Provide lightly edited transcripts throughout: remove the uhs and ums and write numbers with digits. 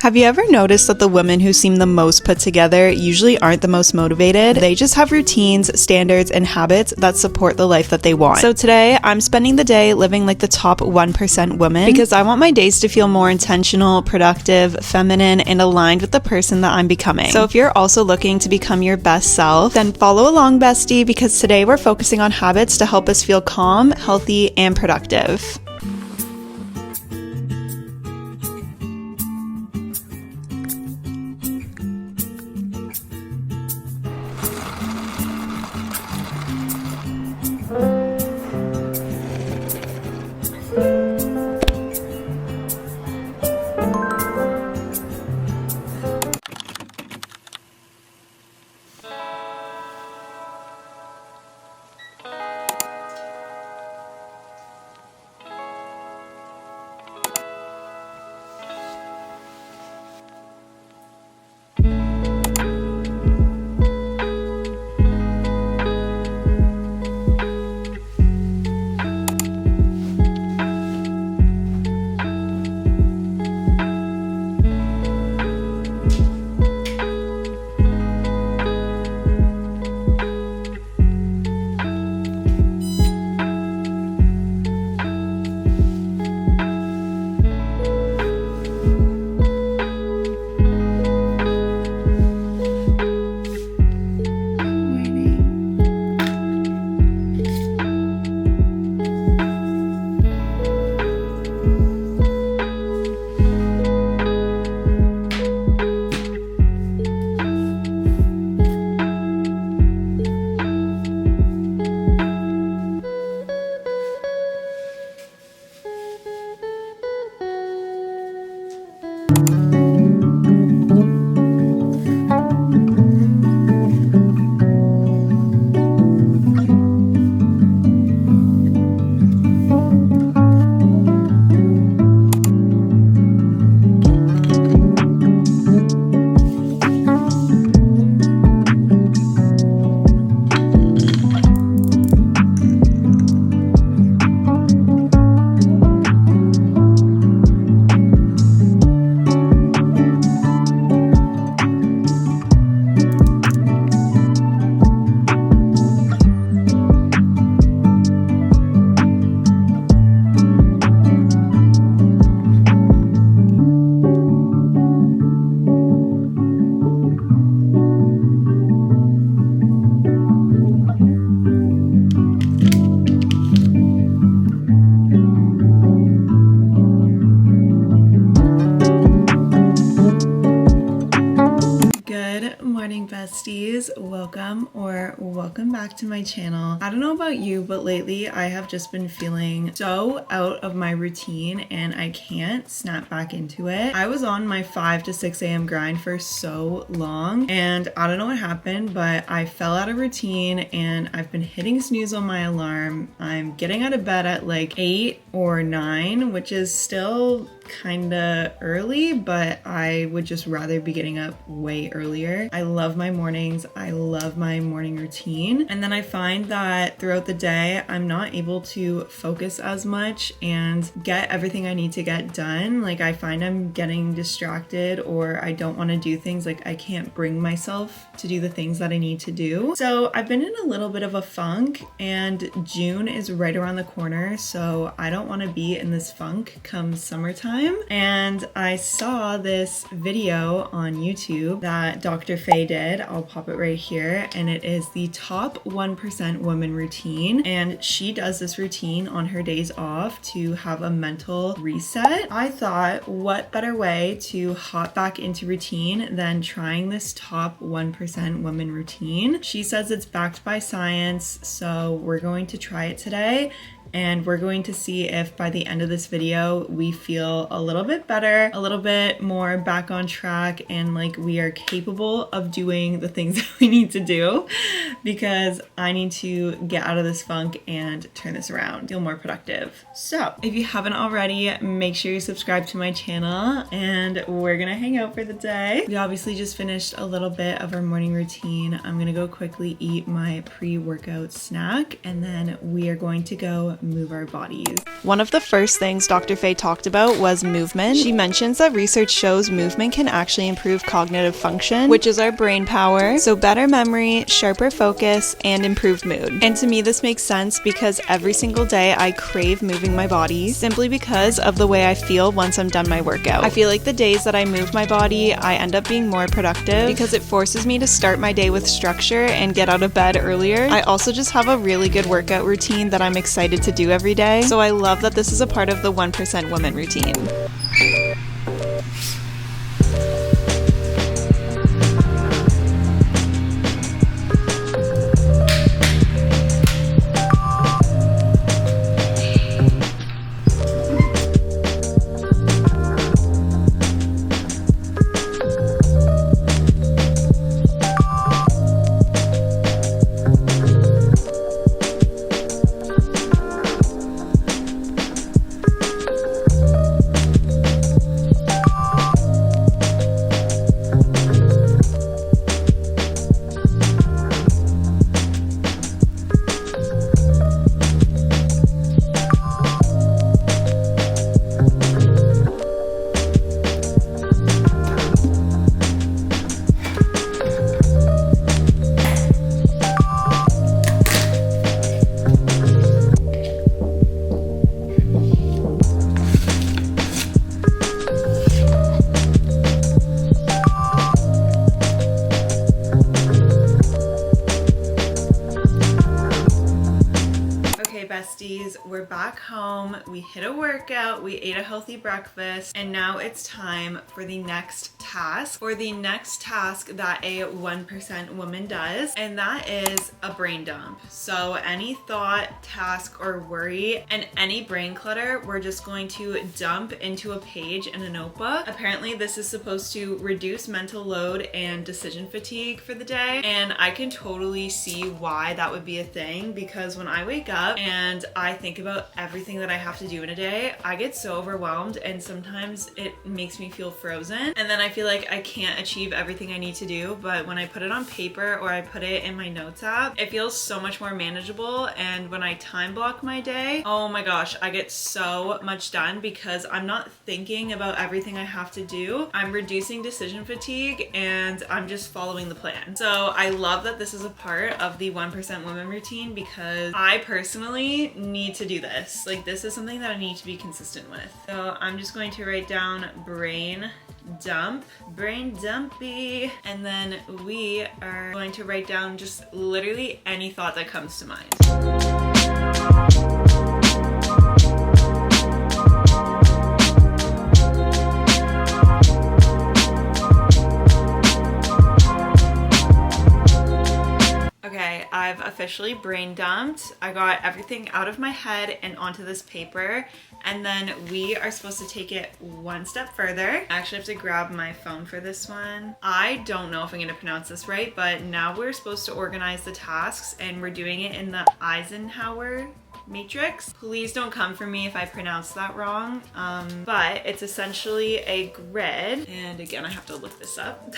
Have you ever noticed that the women who seem the most put together usually aren't the most motivated? They just have routines, standards, and habits that support the life that they want. So today, I'm spending the day living like the top 1% woman because I want my days to feel more intentional, productive, feminine, and aligned with the person that I'm becoming. So if you're also looking to become your best self, then follow along, bestie, because today we're focusing on habits to help us feel calm, healthy, and productive. Besties, welcome back to my channel. I don't know about you, but lately I have just been feeling so out of my routine and I can't snap back into it. I was on my 5 to 6 a.m. grind for so long and I don't know what happened, but I fell out of routine and I've been hitting snooze on my alarm. I'm getting out of bed at like 8 or 9, which is still kinda early, but I would just rather be getting up way earlier. I love my mornings. I love my morning routine. And then I find that throughout the day, I'm not able to focus as much and get everything I need to get done. Like I find I'm getting distracted or I don't want to do things. Like I can't bring myself to do the things that I need to do. So I've been in a little bit of a funk and June is right around the corner. So I don't want to be in this funk come summertime. And I saw this video on YouTube that Dr. Faye did. I'll pop it right here. And it is the top 1% woman routine. And she does this routine on her days off to have a mental reset. I thought, what better way to hop back into routine than trying this top 1% woman routine? She says it's backed by science. So we're going to try it today. And we're going to see if by the end of this video, we feel a little bit better, a little bit more back on track, and like we are capable of doing the things that we need to do, because I need to get out of this funk and turn this around, feel more productive. So if you haven't already, make sure you subscribe to my channel and we're gonna hang out for the day. We obviously just finished a little bit of our morning routine. I'm gonna go quickly eat my pre-workout snack and then we are going to go move our bodies. One of the first things Dr. Faye talked about was movement. She mentions that research shows movement can actually improve cognitive function, which is our brain power, so better memory, sharper focus, and improved mood. And to me this makes sense because every single day I crave moving my body simply because of the way I feel once I'm done my workout. I feel like the days that I move my body, I end up being more productive because it forces me to start my day with structure and get out of bed earlier. I also just have a really good workout routine that I'm excited to do every day, so I love that this is a part of the 1% Woman routine. Besties, we're back home. We hit a workout, we ate a healthy breakfast, and now it's time for the next task, that a 1% woman does, and that is a brain dump. So any thought, task, or worry, and any brain clutter, we're just going to dump into a page in a notebook. Apparently this is supposed to reduce mental load and decision fatigue for the day, and I can totally see why that would be a thing, because when I wake up and I think about everything that I have to do in a day, I get so overwhelmed, and sometimes it makes me feel frozen, and then I feel like I can't achieve everything I need to do. But when I put it on paper or I put it in my notes app, it feels so much more manageable. And when I time block my day, oh my gosh, I get so much done because I'm not thinking about everything I have to do. I'm reducing decision fatigue and I'm just following the plan. So I love that this is a part of the 1% Woman routine because I personally need to do this. Like, this is something that I need to be consistent with. So I'm just going to write down brain dumpy, and then we are going to write down just literally any thought that comes to mind. Okay, I've officially brain dumped. I got everything out of my head and onto this paper, and then we are supposed to take it one step further. I actually have to grab my phone for this one. I don't know if I'm gonna pronounce this right, but now we're supposed to organize the tasks, and we're doing it in the Eisenhower matrix. Please don't come for me if I pronounce that wrong, but it's essentially a grid, and again I have to look this up.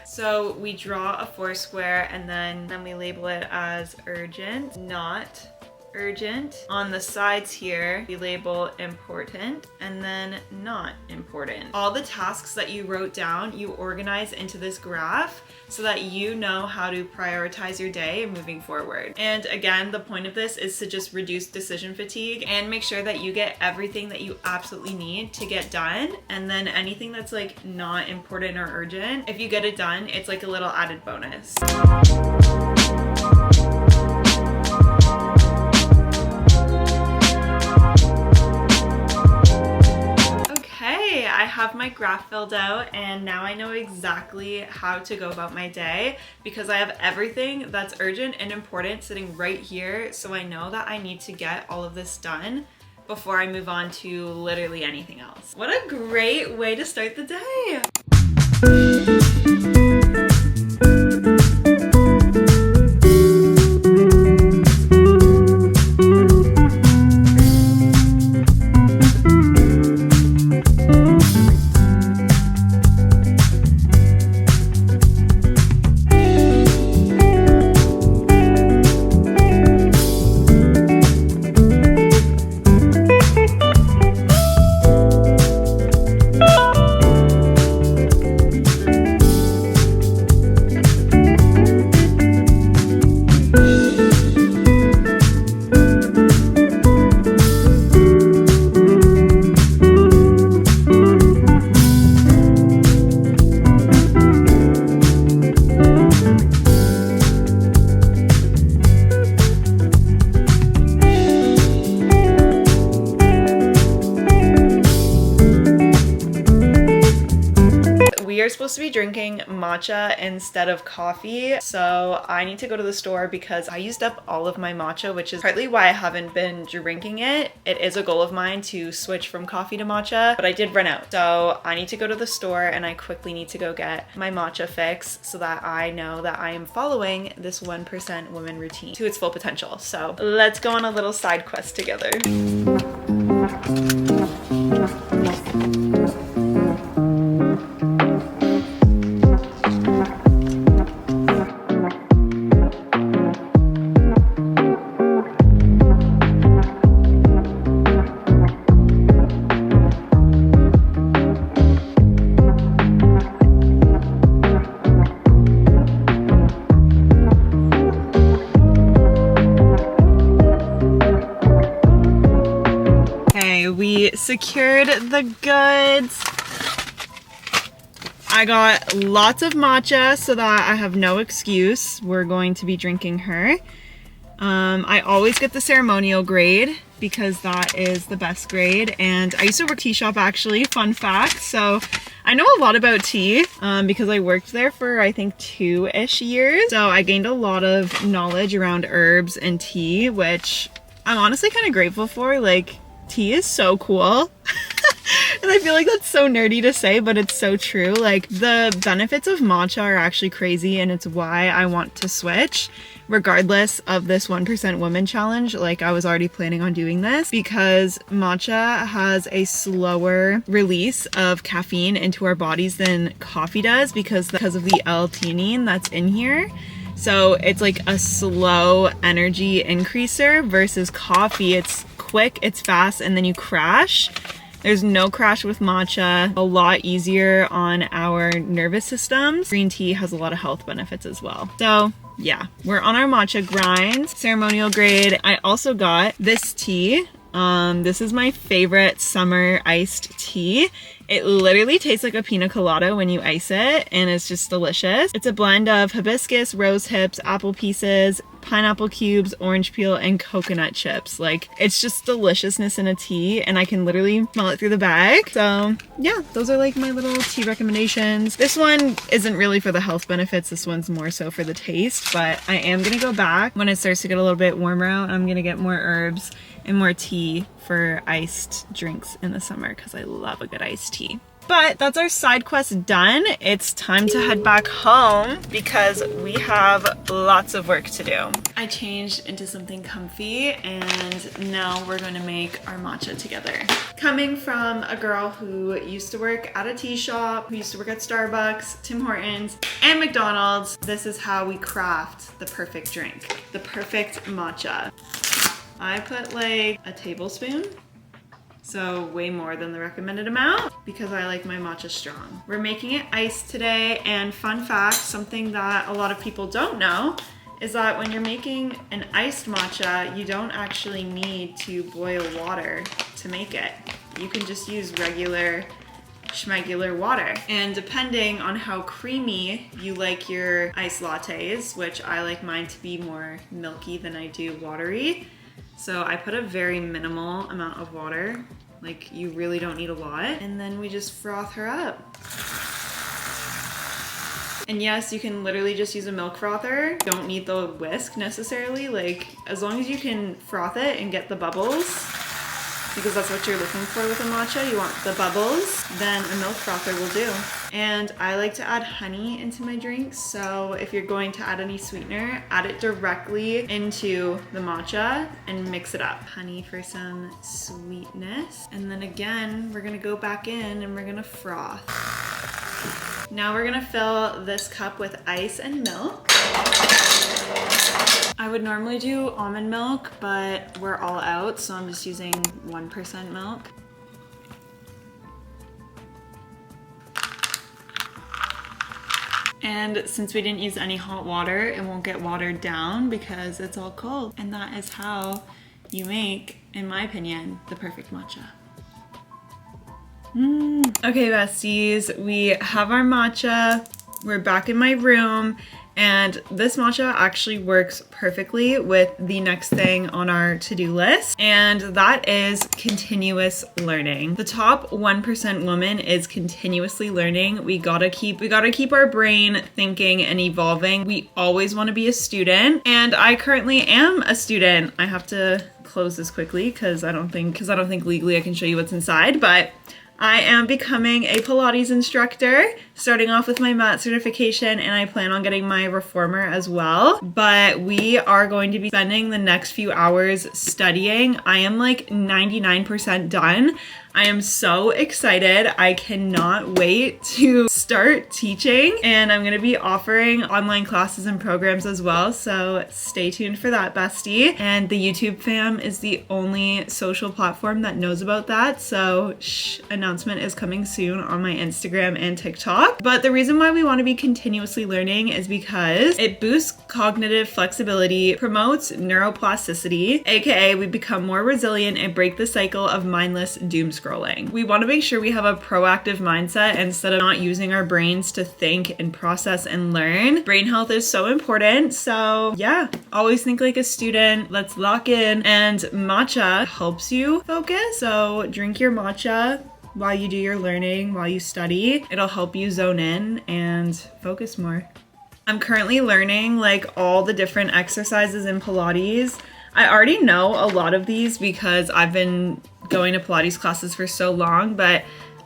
So we draw a 4 square, and then we label it as urgent, not urgent. On the sides here we label important and then not important. All the tasks that you wrote down you organize into this graph so that you know how to prioritize your day moving forward. And again, the point of this is to just reduce decision fatigue and make sure that you get everything that you absolutely need to get done, and then anything that's like not important or urgent, if you get it done, it's like a little added bonus. I have my graph filled out, and now I know exactly how to go about my day because I have everything that's urgent and important sitting right here, so I know that I need to get all of this done before I move on to literally anything else. What a great way to start the day! we are supposed to be drinking matcha instead of coffee. So I need to go to the store because I used up all of my matcha, which is partly why I haven't been drinking it. It is a goal of mine to switch from coffee to matcha, but I did run out. So I need to go to the store and I quickly need to go get my matcha fix so that I know that I am following this 1% woman routine to its full potential. So let's go on a little side quest together. We secured the goods. I got lots of matcha so that I have no excuse. We're going to be drinking her. I always get the ceremonial grade because that is the best grade. And I used to work tea shop actually, fun fact. So I know a lot about tea because I worked there for I think 2-ish years. So I gained a lot of knowledge around herbs and tea, which I'm honestly kind of grateful for. Like, tea is so cool. And I feel like that's so nerdy to say, but it's so true. Like, the benefits of matcha are actually crazy, and it's why I want to switch regardless of this 1% woman challenge. Like, I was already planning on doing this because matcha has a slower release of caffeine into our bodies than coffee does because of the L-theanine that's in here. So it's like a slow energy increaser versus coffee. It's quick, it's fast, and then you crash. There's no crash with matcha. A lot easier on our nervous systems. Green tea has a lot of health benefits as well. So yeah, we're on our matcha grind. Ceremonial grade. I also got this tea. This is my favorite summer iced tea. It literally tastes like a pina colada when you ice it, and it's just delicious. It's a blend of hibiscus, rose hips, apple pieces, pineapple cubes, orange peel, and coconut chips. Like, it's just deliciousness in a tea, and I can literally smell it through the bag. So yeah, those are like my little tea recommendations. This one isn't really for the health benefits. This one's more so for the taste, but I am gonna go back when it starts to get a little bit warmer out. I'm gonna get more herbs and more tea for iced drinks in the summer because I love a good iced tea. But that's our side quest done. It's time to head back home because we have lots of work to do. I changed into something comfy and now we're going to make our matcha together. Coming from a girl who used to work at a tea shop, who used to work at Starbucks, Tim Hortons, and McDonald's, this is how we craft the perfect drink, the perfect matcha. I put like a tablespoon, so way more than the recommended amount because I like my matcha strong. We're making it iced today, and fun fact, something that a lot of people don't know is that when you're making an iced matcha, you don't actually need to boil water to make it. You can just use regular schmegular water. And depending on how creamy you like your iced lattes, which I like mine to be more milky than I do watery, so I put a very minimal amount of water, like you really don't need a lot. And then we just froth her up. And yes, you can literally just use a milk frother. Don't need the whisk necessarily. Like, as long as you can froth it and get the bubbles, because that's what you're looking for with a matcha, you want the bubbles, then a milk frother will do. And I like to add honey into my drinks, so if you're going to add any sweetener, add it directly into the matcha and mix it up. Honey for some sweetness. And then again, we're gonna go back in and we're gonna froth. Now we're gonna fill this cup with ice and milk. I would normally do almond milk, but we're all out, so I'm just using 1% milk. And since we didn't use any hot water, it won't get watered down because it's all cold. And that is how you make, in my opinion, the perfect matcha. Okay, besties, we have our matcha. We're back in my room And this matcha actually works perfectly with the next thing on our to-do list, and that is continuous learning. The top 1% woman is continuously learning. We gotta keep our brain thinking and evolving. We always want to be a student, and I currently am a student. I have to close this quickly because I don't think legally I can show you what's inside, but I am becoming a Pilates instructor, starting off with my mat certification, and I plan on getting my reformer as well. But we are going to be spending the next few hours studying. I am like 99% done. I am so excited. I cannot wait to start teaching, and I'm going to be offering online classes and programs as well, so stay tuned for that, bestie. And the YouTube fam is the only social platform that knows about that, so announcement is coming soon on my Instagram and TikTok. But the reason why we want to be continuously learning is because it boosts cognitive flexibility, promotes neuroplasticity, aka we become more resilient and break the cycle of mindless doom scrolling. We want to make sure we have a proactive mindset instead of not using our brains to think and process and learn. Brain health is so important, so yeah, always think like a student. Let's lock in. And matcha helps you focus, so drink your matcha while you do your learning, while you study. It'll help you zone in and focus more. I'm currently learning like all the different exercises in Pilates. I already know a lot of these because I've been going to Pilates classes for so long, but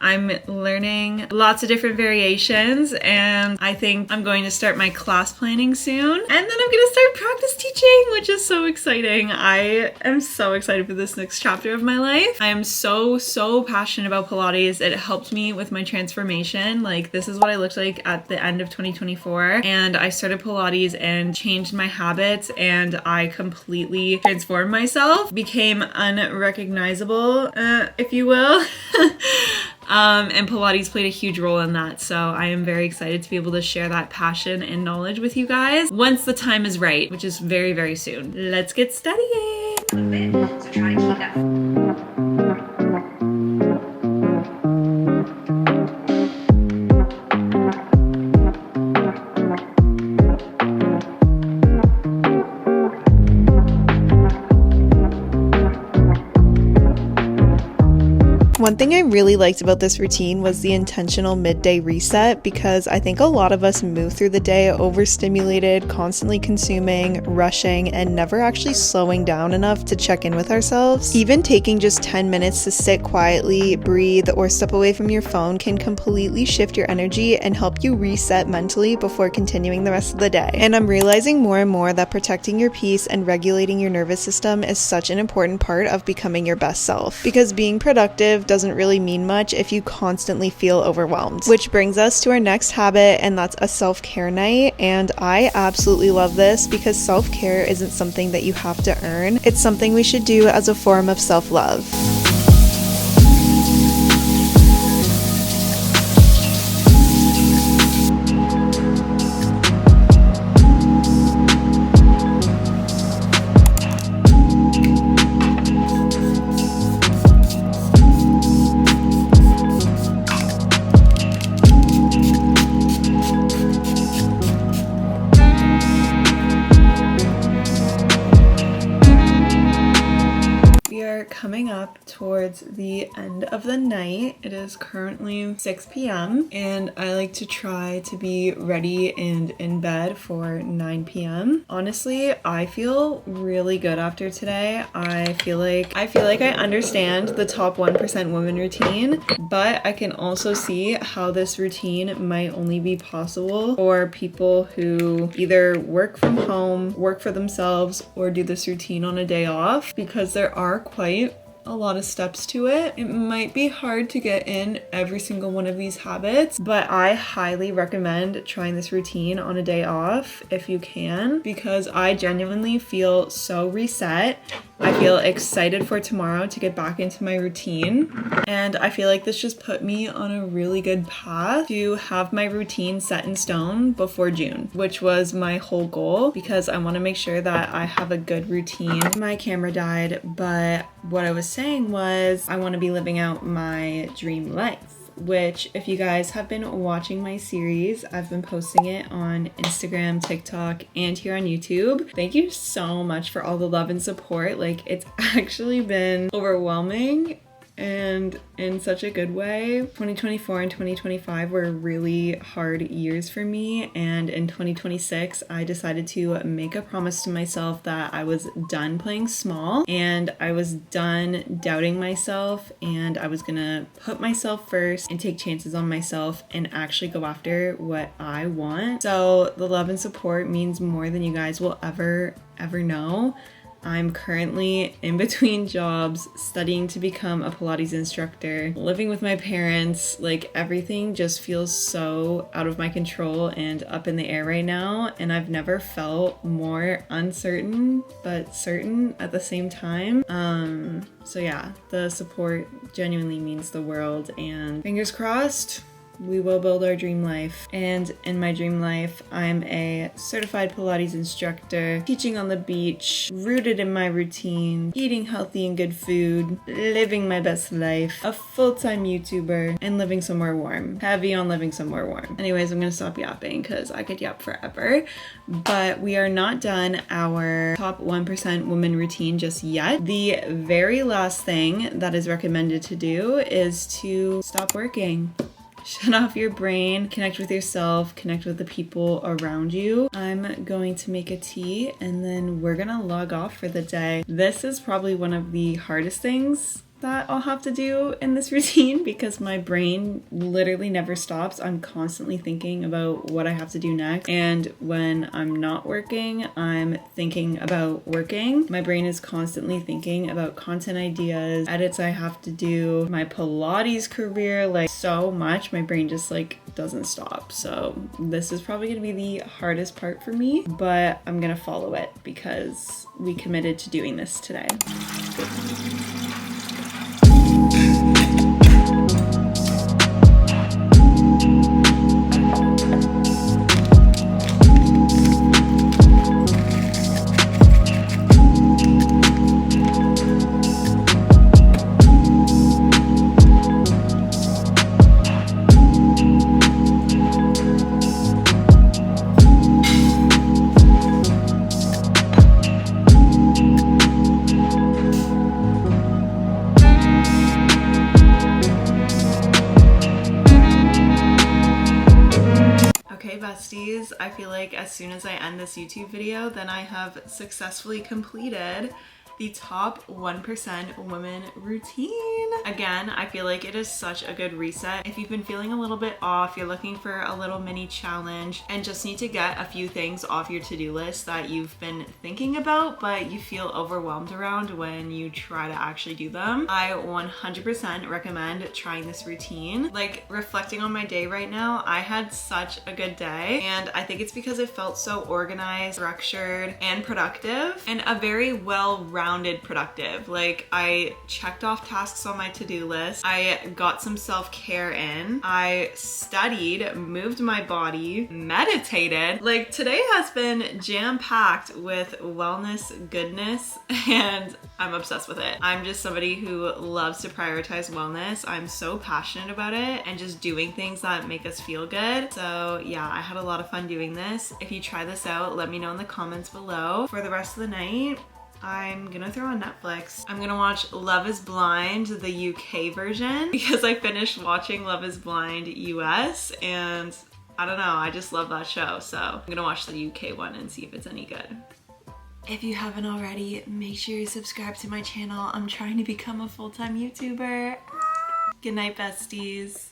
I'm learning lots of different variations, and I think I'm going to start my class planning soon. And then I'm gonna start practice teaching, which is so exciting. I am so excited for this next chapter of my life. I am so passionate about Pilates. It helped me with my transformation. Like, this is what I looked like at the end of 2024. And I started Pilates and changed my habits, and I completely transformed myself, became unrecognizable, if you will. And Pilates played a huge role in that. So I am very excited to be able to share that passion and knowledge with you guys once the time is right, which is very, very soon. Let's get studying. So try to keep that. One thing I really liked about this routine was the intentional midday reset, because I think a lot of us move through the day overstimulated, constantly consuming, rushing, and never actually slowing down enough to check in with ourselves. Even taking just 10 minutes to sit quietly, breathe, or step away from your phone can completely shift your energy and help you reset mentally before continuing the rest of the day. And I'm realizing more and more that protecting your peace and regulating your nervous system is such an important part of becoming your best self, because being productive doesn't really mean much if you constantly feel overwhelmed. Which brings us to our next habit, and that's a self-care night. And I absolutely love this because self-care isn't something that you have to earn. It's something we should do as a form of self-love. Coming up towards the end of the night. It is currently 6 p.m. and I like to try to be ready and in bed for 9 p.m. Honestly, I feel really good after today. I feel like I understand the top 1% woman routine, but I can also see how this routine might only be possible for people who either work from home, work for themselves, or do this routine on a day off, because there are quite a lot of steps to it. It might be hard to get in every single one of these habits, but I highly recommend trying this routine on a day off if you can, because I genuinely feel so reset. I feel excited for tomorrow to get back into my routine, and I feel like this just put me on a really good path to have my routine set in stone before June, which was my whole goal, because I want to make sure that I have a good routine. My camera died, but what I was saying was I want to be living out my dream life. which if you guys have been watching my series, I've been posting it on Instagram, TikTok, and here on YouTube. Thank you so much for all the love and support. Like, it's actually been overwhelming and in such a good way. 2024 and 2025 were really hard years for me, and in 2026 I decided to make a promise to myself that I was done playing small and I was done doubting myself, and I was gonna put myself first and take chances on myself and actually go after what I want. So the love and support means more than you guys will ever know. I'm currently in between jobs, studying to become a Pilates instructor, living with my parents. Like, everything just feels so out of my control and up in the air right now. And I've never felt more uncertain, but certain at the same time. So yeah, the support genuinely means the world, and fingers crossed, we will build our dream life. And in my dream life, I'm a certified Pilates instructor, teaching on the beach, rooted in my routine, eating healthy and good food, living my best life, a full-time YouTuber, and living somewhere warm. Heavy on living somewhere warm. Anyways, I'm gonna stop yapping because I could yap forever. But we are not done our top 1% woman routine just yet. The very last thing that is recommended to do is to stop working. Shut off your brain, connect with yourself, connect with the people around you. I'm going to make a tea and then we're gonna log off for the day. This is probably one of the hardest things that I'll have to do in this routine because my brain literally never stops. I'm constantly thinking about what I have to do next. And when I'm not working, I'm thinking about working. My brain is constantly thinking about content ideas, edits I have to do, my Pilates career, like so much. My brain just like doesn't stop. So this is probably gonna be the hardest part for me, but I'm gonna follow it because we committed to doing this today. Besties, I feel like as soon as I end this YouTube video, then I have successfully completed the top 1% women routine. Again, I feel like it is such a good reset. If you've been feeling a little bit off, you're looking for a little mini challenge and just need to get a few things off your to-do list that you've been thinking about but you feel overwhelmed around when you try to actually do them, I 100% recommend trying this routine. Like, reflecting on my day right now, I had such a good day, and I think it's because it felt so organized, structured, and productive, and a very well-rounded productive. Like, I checked off tasks on my to-do list, I got some self-care in, I studied, moved my body, meditated. Like, today has been jam-packed with wellness goodness, and I'm obsessed with it. I'm just somebody who loves to prioritize wellness. I'm so passionate about it and just doing things that make us feel good. So yeah, I had a lot of fun doing this. If you try this out, let me know in the comments below. For the rest of the night, I'm gonna throw on Netflix. I'm gonna watch Love is Blind, the UK version, because I finished watching Love is Blind US, and I don't know, I just love that show. So I'm gonna watch the UK one and see if it's any good. If you haven't already, make sure you subscribe to my channel. I'm trying to become a full-time YouTuber. Good night, besties.